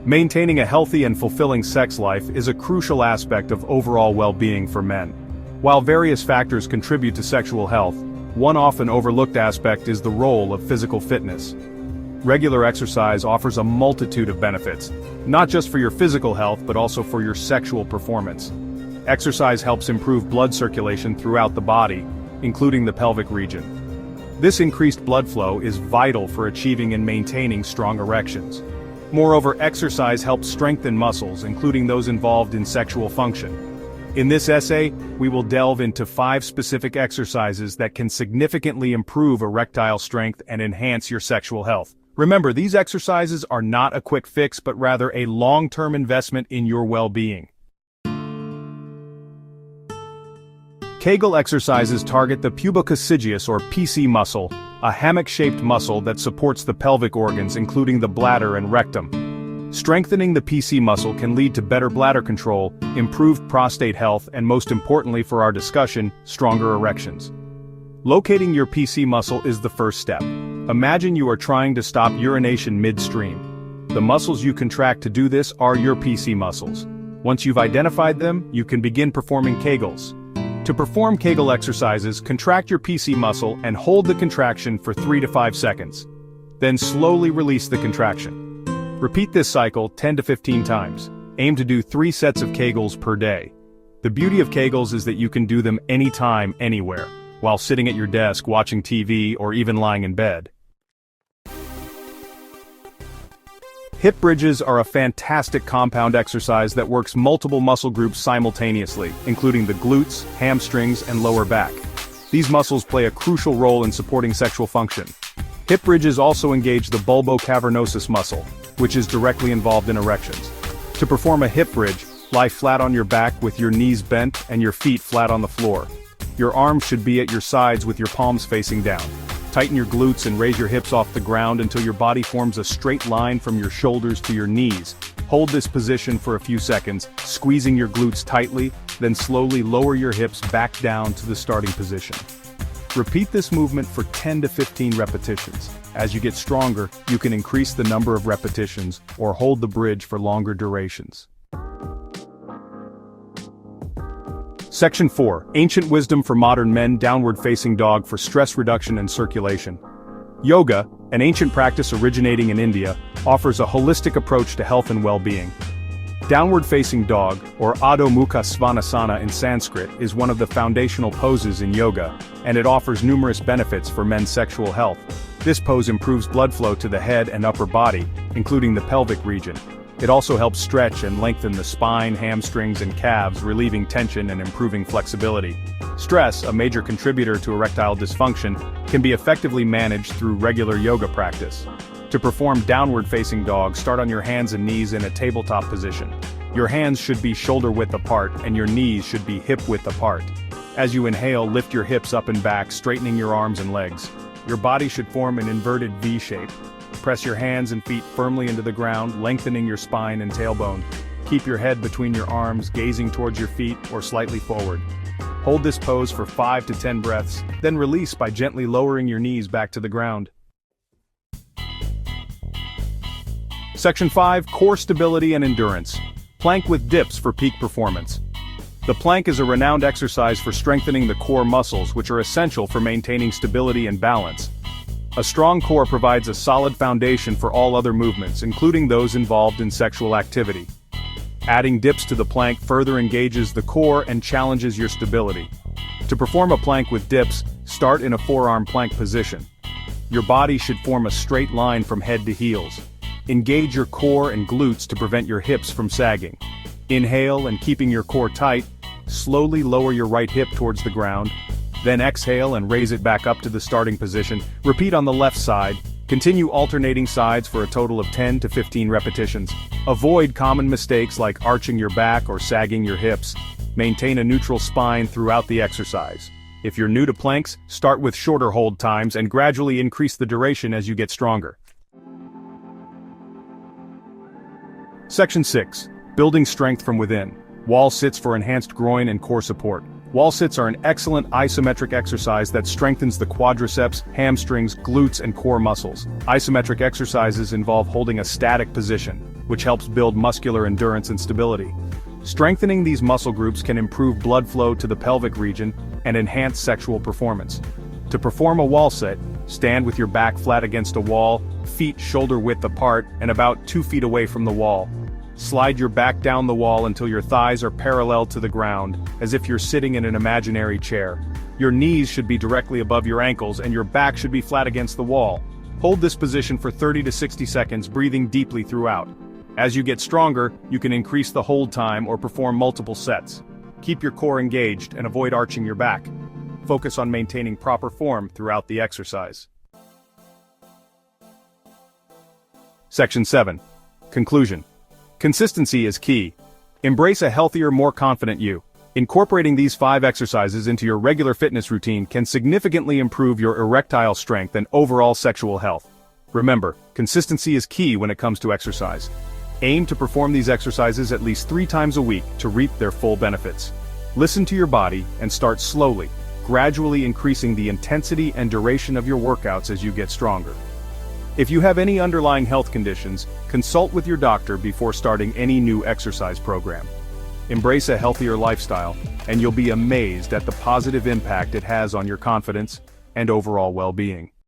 Maintaining a healthy and fulfilling sex life is a crucial aspect of overall well-being for men. While various factors contribute to sexual health, one often overlooked aspect is the role of physical fitness. Regular exercise offers a multitude of benefits, not just for your physical health but also for your sexual performance. Exercise helps improve blood circulation throughout the body, including the pelvic region. This increased blood flow is vital for achieving and maintaining strong erections. Moreover, exercise helps strengthen muscles, including those involved in sexual function. In this essay, we will delve into 5 specific exercises that can significantly improve erectile strength and enhance your sexual health. Remember, these exercises are not a quick fix but rather a long-term investment in your well-being. Kegel exercises target the pubococcygeus or PC muscle, a hammock-shaped muscle that supports the pelvic organs including the bladder and rectum. Strengthening the PC muscle can lead to better bladder control, improved prostate health, and most importantly for our discussion, stronger erections. Locating your PC muscle is the first step. Imagine you are trying to stop urination midstream. The muscles you contract to do this are your PC muscles. Once you've identified them, you can begin performing Kegels. To perform Kegel exercises, contract your PC muscle and hold the contraction for 3 to 5 seconds. Then slowly release the contraction. Repeat this cycle 10 to 15 times. Aim to do 3 sets of Kegels per day. The beauty of Kegels is that you can do them anytime, anywhere, while sitting at your desk, watching TV, or even lying in bed. Hip bridges are a fantastic compound exercise that works multiple muscle groups simultaneously, including the glutes, hamstrings, and lower back. These muscles play a crucial role in supporting sexual function. Hip bridges also engage the bulbocavernosus muscle, which is directly involved in erections. To perform a hip bridge, lie flat on your back with your knees bent and your feet flat on the floor. Your arms should be at your sides with your palms facing down. Tighten your glutes and raise your hips off the ground until your body forms a straight line from your shoulders to your knees. Hold this position for a few seconds, squeezing your glutes tightly, then slowly lower your hips back down to the starting position. Repeat this movement for 10 to 15 repetitions. As you get stronger, you can increase the number of repetitions or hold the bridge for longer durations. Section 4. Ancient Wisdom for Modern Men. Downward Facing Dog for Stress Reduction and Circulation. Yoga, an ancient practice originating in India, offers a holistic approach to health and well-being. Downward Facing Dog, or Adho Mukha Svanasana in Sanskrit, is one of the foundational poses in yoga, and it offers numerous benefits for men's sexual health. This pose improves blood flow to the head and upper body, including the pelvic region. It also helps stretch and lengthen the spine, hamstrings, and calves, relieving tension and improving flexibility. Stress, a major contributor to erectile dysfunction, can be effectively managed through regular yoga practice. To perform Downward Facing Dog, start on your hands and knees in a tabletop position. Your hands should be shoulder-width apart and your knees should be hip-width apart. As you inhale, lift your hips up and back, straightening your arms and legs. Your body should form an inverted V shape. Press your hands and feet firmly into the ground, lengthening your spine and tailbone. Keep your head between your arms, gazing towards your feet or slightly forward. Hold this pose for 5 to 10 breaths, then release by gently lowering your knees back to the ground. Section 5. Core Stability and Endurance. Plank with dips for peak performance. The plank is a renowned exercise for strengthening the core muscles, which are essential for maintaining stability and balance. A strong core provides a solid foundation for all other movements, including those involved in sexual activity. Adding dips to the plank further engages the core and challenges your stability. To perform a plank with dips, start in a forearm plank position. Your body should form a straight line from head to heels. Engage your core and glutes to prevent your hips from sagging. Inhale and keeping your core tight, slowly lower your right hip towards the ground. Then exhale and raise it back up to the starting position. Repeat on the left side. Continue alternating sides for a total of 10 to 15 repetitions. Avoid common mistakes like arching your back or sagging your hips. Maintain a neutral spine throughout the exercise. If you're new to planks, start with shorter hold times and gradually increase the duration as you get stronger. Section 6. Building Strength from Within. Wall sits for enhanced groin and core support. Wall sits are an excellent isometric exercise that strengthens the quadriceps, hamstrings, glutes, and core muscles. Isometric exercises involve holding a static position, which helps build muscular endurance and stability. Strengthening these muscle groups can improve blood flow to the pelvic region and enhance sexual performance. To perform a wall sit, stand with your back flat against a wall, feet shoulder width apart and about 2 feet away from the wall. Slide your back down the wall until your thighs are parallel to the ground, as if you're sitting in an imaginary chair. Your knees should be directly above your ankles and your back should be flat against the wall. Hold this position for 30 to 60 seconds, breathing deeply throughout. As you get stronger, you can increase the hold time or perform multiple sets. Keep your core engaged and avoid arching your back. Focus on maintaining proper form throughout the exercise. Section 7. Conclusion. Consistency is key. Embrace a healthier, more confident you. Incorporating these 5 exercises into your regular fitness routine can significantly improve your erectile strength and overall sexual health. Remember, consistency is key when it comes to exercise. Aim to perform these exercises at least 3 times a week to reap their full benefits. Listen to your body and start slowly, gradually increasing the intensity and duration of your workouts as you get stronger. If you have any underlying health conditions, consult with your doctor before starting any new exercise program. Embrace a healthier lifestyle, and you'll be amazed at the positive impact it has on your confidence and overall well-being.